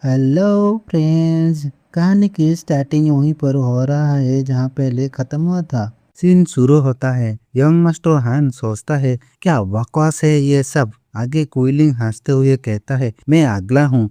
Hello friends. कहानी की starting वहीं पर हो रहा है जहाँ पहले खत्म हुआ था। सीन शुरू होता है। यंग मास्टर हान सोचता है क्या बकवास है ये सब। आगे कुइलिंग हंसते हुए कहता है मैं अगला हूँ।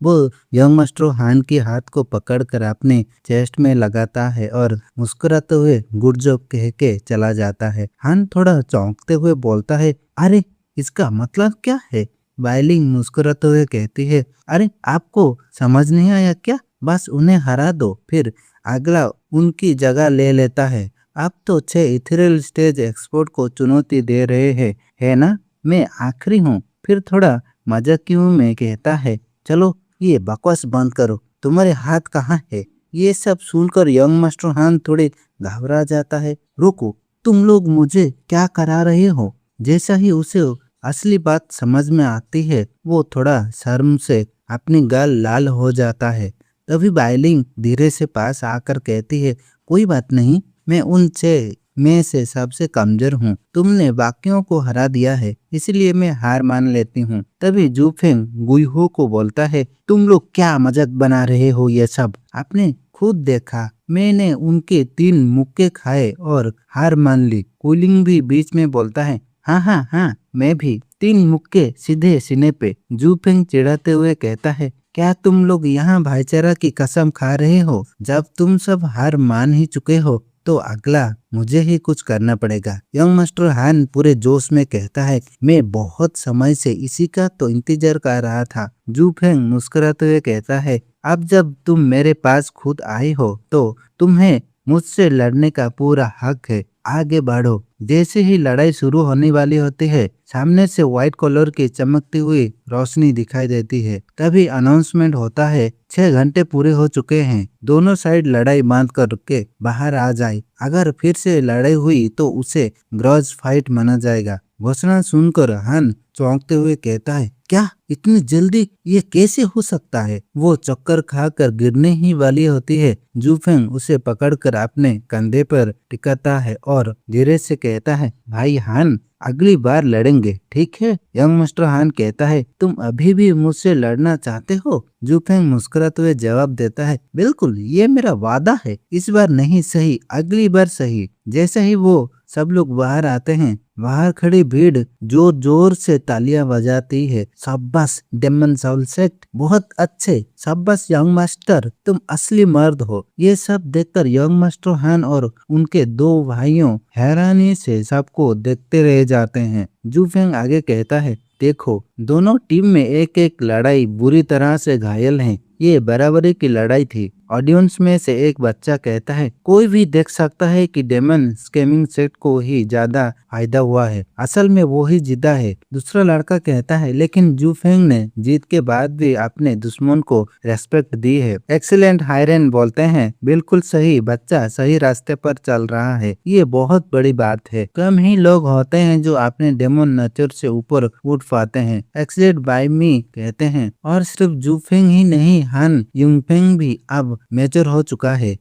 वो यंग मास्टर हान के हाथ को पकड़कर अपने चेस्ट में लगाता है और मुस्कुराते हुए गुड जॉब कह के चला जाता है। हान थोड़ा चौंकते हुए बोलता है अरे इसका मतलब क्या है। वायलिंग मुस्कुराते हुए कहती है अरे आपको समझ नहीं आया क्या, बस उन्हें हरा दो फिर अगला उनकी जगह ले लेता है। आप तो 6 इथेरियल स्टेज एक्सपोर्ट को चुनौती दे रहे हैं, है ना। मैं आखिरी हूँ। फिर थोड़ा मजाकियों में कहता है चलो ये बकवास बंद करो, तुम्हारे हाथ कहाँ है। ये सब सुनकर यंग मास्टर हान थोड़े घबरा जाता है। रुको, तुम लोग मुझे क्या करा रहे हो। जैसा ही उसे असली बात समझ में आती है वो थोड़ा शर्म से अपनी गाल लाल हो जाता है। तभी बाइलिंग धीरे से पास आकर कहती है कोई बात नहीं, मैं उन 6 में से सबसे कमजोर हूँ। तुमने बाकियों को हरा दिया है इसलिए मैं हार मान लेती हूँ। तभी जूफेंग गुइहो को बोलता है तुम लोग क्या मजाक बना रहे हो। ये सब आपने खुद देखा, मैंने उनके 3 मुक्के खाए और हार मान ली। कूलिंग भी बीच में बोलता है हाँ हाँ हाँ मैं भी 3 मुक्के सीधे सीने पे। जूफेंग चिढ़ाते हुए कहता है क्या तुम लोग यहाँ भाईचारा की कसम खा रहे हो। जब तुम सब हार मान ही चुके हो तो अगला मुझे ही कुछ करना पड़ेगा। यंग मास्टर हान पूरे जोश में कहता है मैं बहुत समय से इसी का तो इंतजार कर रहा था। जूफेंग मुस्कुराते हुए कहता है अब जब तुम मेरे पास खुद आए हो तो तुम्हें मुझसे लड़ने का पूरा हक है। आगे बढ़ो। जैसे ही लड़ाई शुरू होने वाली होती है सामने से व्हाइट कलर की चमकती हुई रोशनी दिखाई देती है। तभी अनाउंसमेंट होता है 6 घंटे पूरे हो चुके हैं, दोनों साइड लड़ाई बांध करके बाहर आ जाए। अगर फिर से लड़ाई हुई तो उसे ग्रज फाइट माना जाएगा। घोषणा सुनकर हान चौंकते हुए कहता है क्या इतनी जल्दी, ये कैसे हो सकता है। वो चक्कर खाकर गिरने ही वाली होती है। जूफेंग उसे पकड़कर अपने कंधे पर टिकाता है और धीरे से कहता है भाई हान अगली बार लड़ेंगे, ठीक है। यंग मास्टर हान कहता है तुम अभी भी मुझसे लड़ना चाहते हो। जूफेंग मुस्कुराते हुए जवाब देता है बिल्कुल, ये मेरा वादा है। इस बार नहीं सही अगली बार सही। जैसे ही वो सब लोग बाहर आते हैं बाहर खड़ी भीड़ जोर जोर से तालियां बजाती है। शाबाश डेमन साउलसेट, बहुत अच्छे, शाबाश यंग मास्टर, तुम असली मर्द हो। ये सब देखकर यंग मास्टर हान और उनके 2 भाइयों हैरानी से सबको देखते रह जाते हैं। जूफेंग आगे कहता है देखो दोनों टीम में एक एक लड़ाई बुरी तरह से घायल हैं। ये बराबरी की लड़ाई थी। ऑडियंस में से एक बच्चा कहता है कोई भी देख सकता है कि डेमन स्कैमिंग सेट को ही ज्यादा फायदा हुआ है, असल में वो ही जीता है। दूसरा लड़का कहता है लेकिन जूफेंग ने जीत के बाद भी अपने दुश्मन को रेस्पेक्ट दी है। एक्सीलेंट, हायरन बोलते हैं बिल्कुल सही, बच्चा सही रास्ते पर चल रहा है। ये बहुत बड़ी बात है। कम ही लोग होते हैं जो अपने डेमन नेचर से ऊपर उठ पाते हैं। एक्सीलेंट बाय मी कहते हैं। और सिर्फ जूफेंग ही नहीं, हान युंगफेंग भी अब मेजर हो चुका है।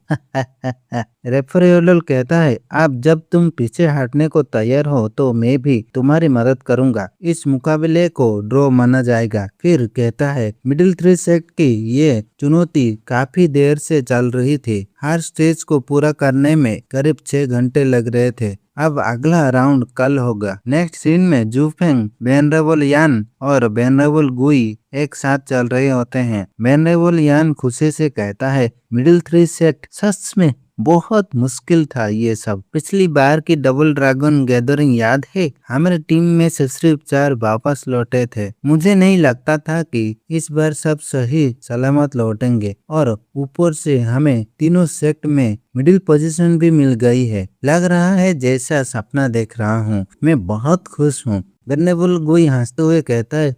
रेफरेल कहता है अब जब तुम पीछे हटने को तैयार हो तो मैं भी तुम्हारी मदद करूंगा। इस मुकाबले को ड्रॉ माना जाएगा। फिर कहता है मिडिल 3 सेट की ये चुनौती काफी देर से चल रही थी। हर स्टेज को पूरा करने में करीब 6 घंटे लग रहे थे। अब अगला राउंड कल होगा। नेक्स्ट सीन में जूफेंग, वेनरेबल यान और वेनरेबल गुई एक साथ चल रहे होते हैं। वेनरेबल यान खुशी से कहता है मिडिल 3 सेट सच में बहुत मुश्किल था। ये सब पिछली बार की डबल ड्रैगन गैदरिंग याद है, हमारे टीम में से सिर्फ 4 वापस लौटे थे। मुझे नहीं लगता था कि इस बार सब सही सलामत लौटेंगे और ऊपर से हमें तीनों सेक्ट में मिडिल पोजीशन भी मिल गई है। लग रहा है जैसा सपना देख रहा हूँ। मैं बहुत खुश हूँ। वेनरेबल गुई हंसते हुए कहता है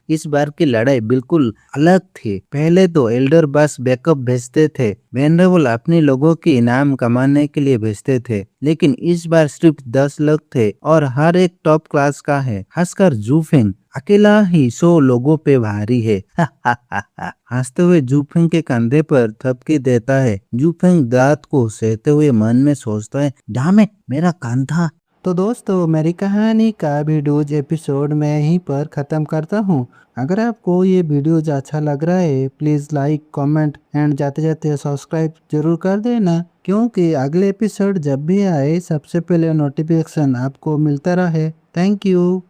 इस बार की लड़ाई बिल्कुल अलग थी। पहले तो एल्डर बस बैकअप भेजते थे, वेनरेबल अपने लोगों के इनाम कमाने के लिए भेजते थे, लेकिन इस बार सिर्फ 10 लोग थे और हर एक टॉप क्लास का है। खासकर जूफेंग अकेला ही 100 लोगों पे भारी है। हंसते हुए जूफेंग के कंधे पर थपकी देता है। जूफेंग दांत को सहते हुए मन में सोचता है डैम इट, मेरा कंधा। तो दोस्तों मेरी कहानी का वीडियोज एपिसोड मैं यहीं पर ख़त्म करता हूँ। अगर आपको ये वीडियोज अच्छा लग रहा है प्लीज़ लाइक कमेंट एंड जाते जाते सब्सक्राइब जरूर कर देना, क्योंकि अगले एपिसोड जब भी आए सबसे पहले नोटिफिकेशन आपको मिलता रहे। Thank you.